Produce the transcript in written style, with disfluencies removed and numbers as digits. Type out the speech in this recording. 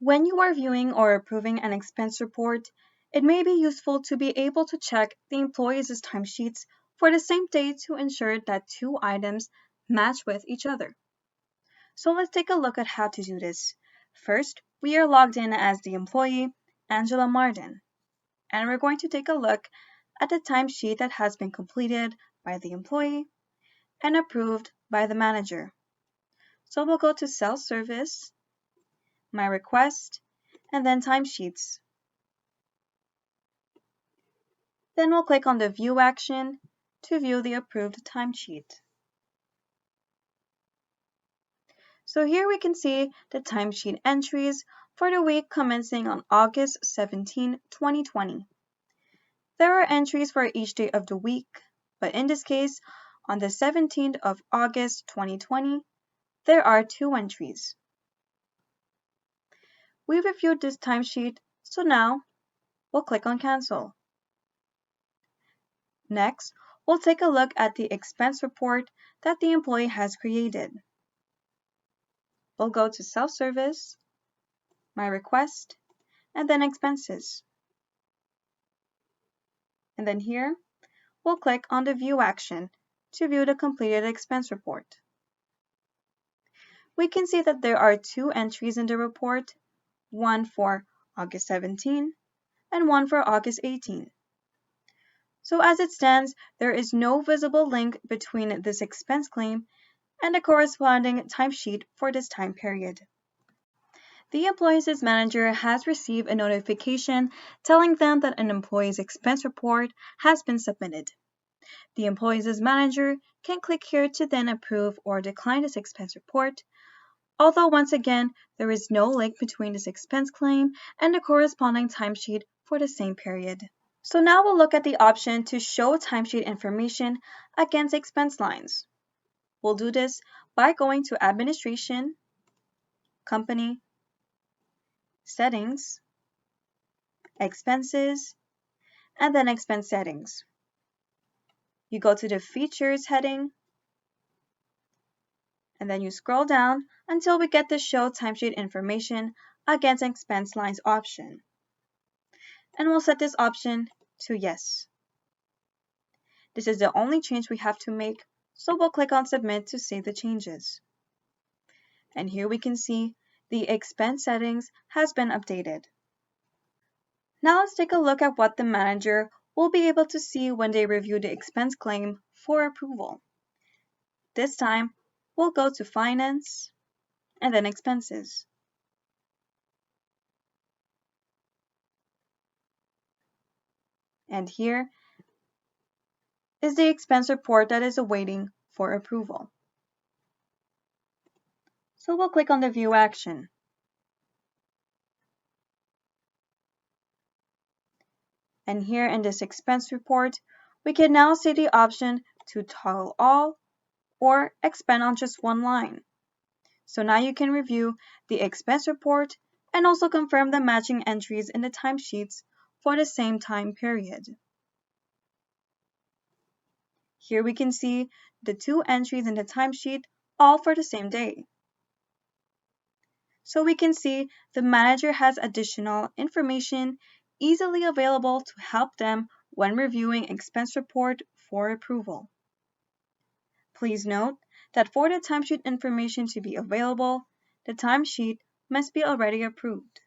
When you are viewing or approving an expense report, it may be useful to be able to check the employees' timesheets for the same day to ensure that two items match with each other. So let's take a look at how to do this. First, we are logged in as the employee, Angela Martin, and we're going to take a look at the timesheet that has been completed by the employee and approved by the manager. So we'll go to Self-Service, My Request, and then Timesheets. Then we'll click on the View action to view the approved timesheet. So here we can see the timesheet entries for the week commencing on August 17, 2020. There are entries for each day of the week, but in this case, on the 17th of August 2020, there are 2 entries. We reviewed this timesheet, so now we'll click on Cancel. Next, we'll take a look at the expense report that the employee has created. We'll go to Self-Service, My Request, and then Expenses. And then here, we'll click on the View action to view the completed expense report. We can see that there are 2 entries in the report, one for August 17 and one for August 18. So as it stands, there is no visible link between this expense claim and the corresponding timesheet for this time period. The employee's manager has received a notification telling them that an employee's expense report has been submitted. The employee's manager can click here to then approve or decline this expense report, although once again, there is no link between this expense claim and the corresponding timesheet for the same period. So now we'll look at the option to show timesheet information against expense lines. We'll do this by going to Administration, Company, Settings, Expenses, and then Expense Settings. You go to the Features heading, and then you scroll down until we get the Show Timesheet Information Against Expense Lines option. And we'll set this option to Yes. This is the only change we have to make, so we'll click on Submit to save the changes. And here we can see the expense settings has been updated. Now let's take a look at what the manager will be able to see when they review the expense claim for approval. This time, we'll go to Finance and then Expenses. And here is the expense report that is awaiting for approval. So we'll click on the View action. And here in this expense report, we can now see the option to toggle all or expand on just one line. So now you can review the expense report and also confirm the matching entries in the timesheets for the same time period. Here we can see the 2 entries in the timesheet all for the same day. So we can see the manager has additional information easily available to help them when reviewing expense report for approval. Please note that for the timesheet information to be available, the timesheet must be already approved.